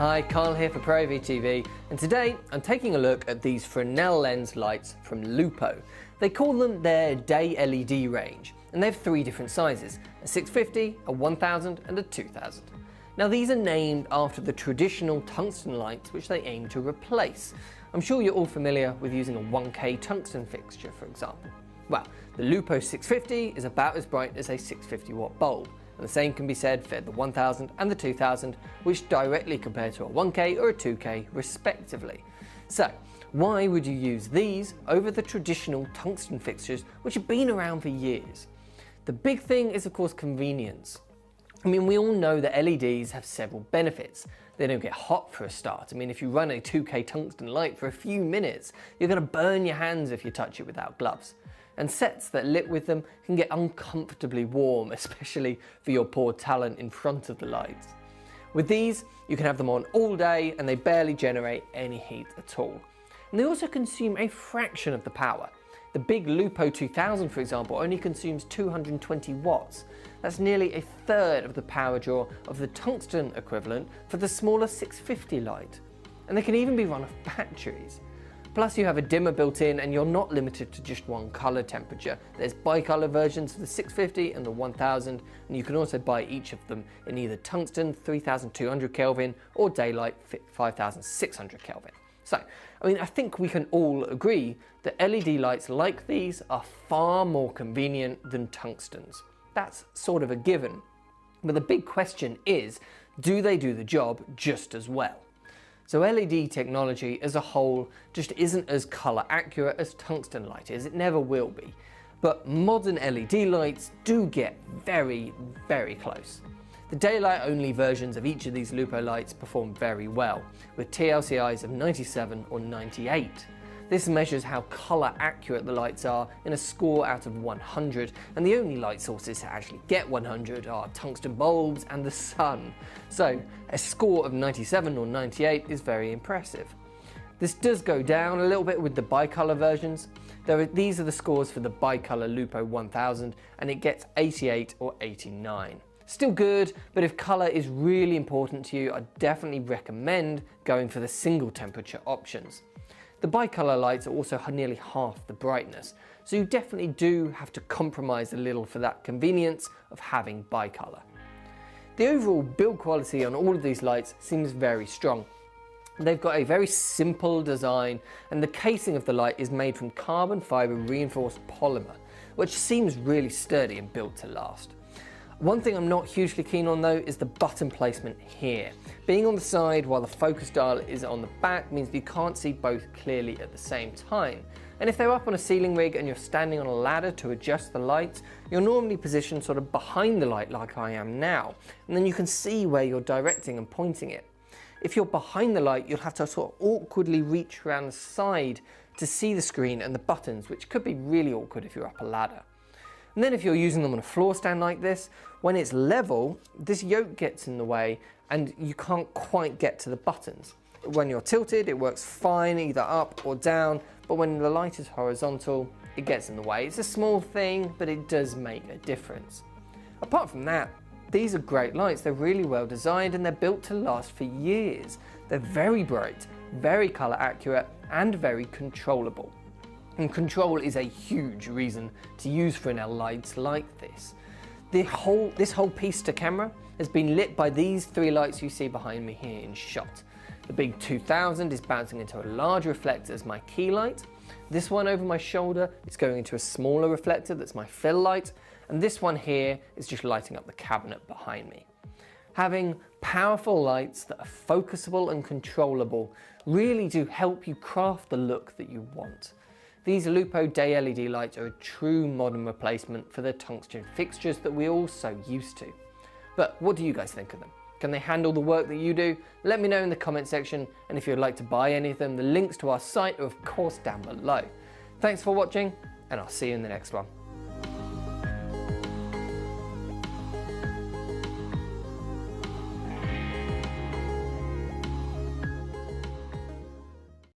Hi, Carl here for ProAV TV, and today I'm taking a look at these Fresnel lens lights from Lupo. They call them their Day LED range, and they have three different sizes: a 650, a 1000 and a 2000. Now these are named after the traditional tungsten lights which they aim to replace. I'm sure you're all familiar with using a 1K tungsten fixture, for example. Well, the Lupo 650 is about as bright as a 650 watt bulb. And the same can be said for the 1000 and the 2000, which directly compare to a 1K or a 2K respectively. So, why would you use these over the traditional tungsten fixtures which have been around for years? The big thing is of course convenience. I mean, we all know that LEDs have several benefits. They don't get hot for a start. I mean, if you run a 2K tungsten light for a few minutes, you're going to burn your hands if you touch it without gloves. And sets that lit with them can get uncomfortably warm, especially for your poor talent in front of the lights. With these, you can have them on all day and they barely generate any heat at all. And they also consume a fraction of the power. The big Lupo 2000, for example, only consumes 220 watts. That's nearly a third of the power draw of the tungsten equivalent for the smaller 650 light. And they can even be run off batteries. Plus you have a dimmer built in and you're not limited to just one colour temperature. There's bi-colour versions for the 650 and the 1000, and you can also buy each of them in either tungsten 3200 Kelvin or daylight 5600 Kelvin. So, I mean, I think we can all agree that LED lights like these are far more convenient than tungstens. That's sort of a given. But the big question is, do they do the job just as well? So LED technology as a whole just isn't as colour accurate as tungsten light is, it never will be. But modern LED lights do get very, very close. The daylight only versions of each of these Lupo lights perform very well, with TLCIs of 97 or 98. This measures how colour accurate the lights are in a score out of 100, and the only light sources to actually get 100 are tungsten bulbs and the sun. So a score of 97 or 98 is very impressive. This does go down a little bit with the bicolour versions. These are the scores for the bicolour Lupo 1000, and it gets 88 or 89. Still good, but if colour is really important to you, I definitely recommend going for the single temperature options. The bicolour lights are also nearly half the brightness, so you definitely do have to compromise a little for that convenience of having bicolour. The overall build quality on all of these lights seems very strong. They've got a very simple design, and the casing of the light is made from carbon fibre reinforced polymer, which seems really sturdy and built to last. One thing I'm not hugely keen on though is the button placement here. Being on the side while the focus dial is on the back means you can't see both clearly at the same time. And if they're up on a ceiling rig and you're standing on a ladder to adjust the lights, you're normally positioned sort of behind the light like I am now, and then you can see where you're directing and pointing it. If you're behind the light, you'll have to sort of awkwardly reach around the side to see the screen and the buttons, which could be really awkward if you're up a ladder. And then if you're using them on a floor stand like this, when it's level, this yoke gets in the way and you can't quite get to the buttons. When you're tilted, it works fine either up or down, but when the light is horizontal, it gets in the way. It's a small thing, but it does make a difference. Apart from that, these are great lights. They're really well designed and they're built to last for years. They're very bright, very colour accurate, and very controllable. And control is a huge reason to use Fresnel lights like this. This whole piece to camera has been lit by these three lights you see behind me here in shot. The big 2000 is bouncing into a large reflector as my key light. This one over my shoulder is going into a smaller reflector that's my fill light. And this one here is just lighting up the cabinet behind me. Having powerful lights that are focusable and controllable really do help you craft the look that you want. These Lupo Day LED lights are a true modern replacement for the tungsten fixtures that we're all so used to. But what do you guys think of them? Can they handle the work that you do? Let me know in the comment section, and if you'd like to buy any of them, the links to our site are of course down below. Thanks for watching, and I'll see you in the next one.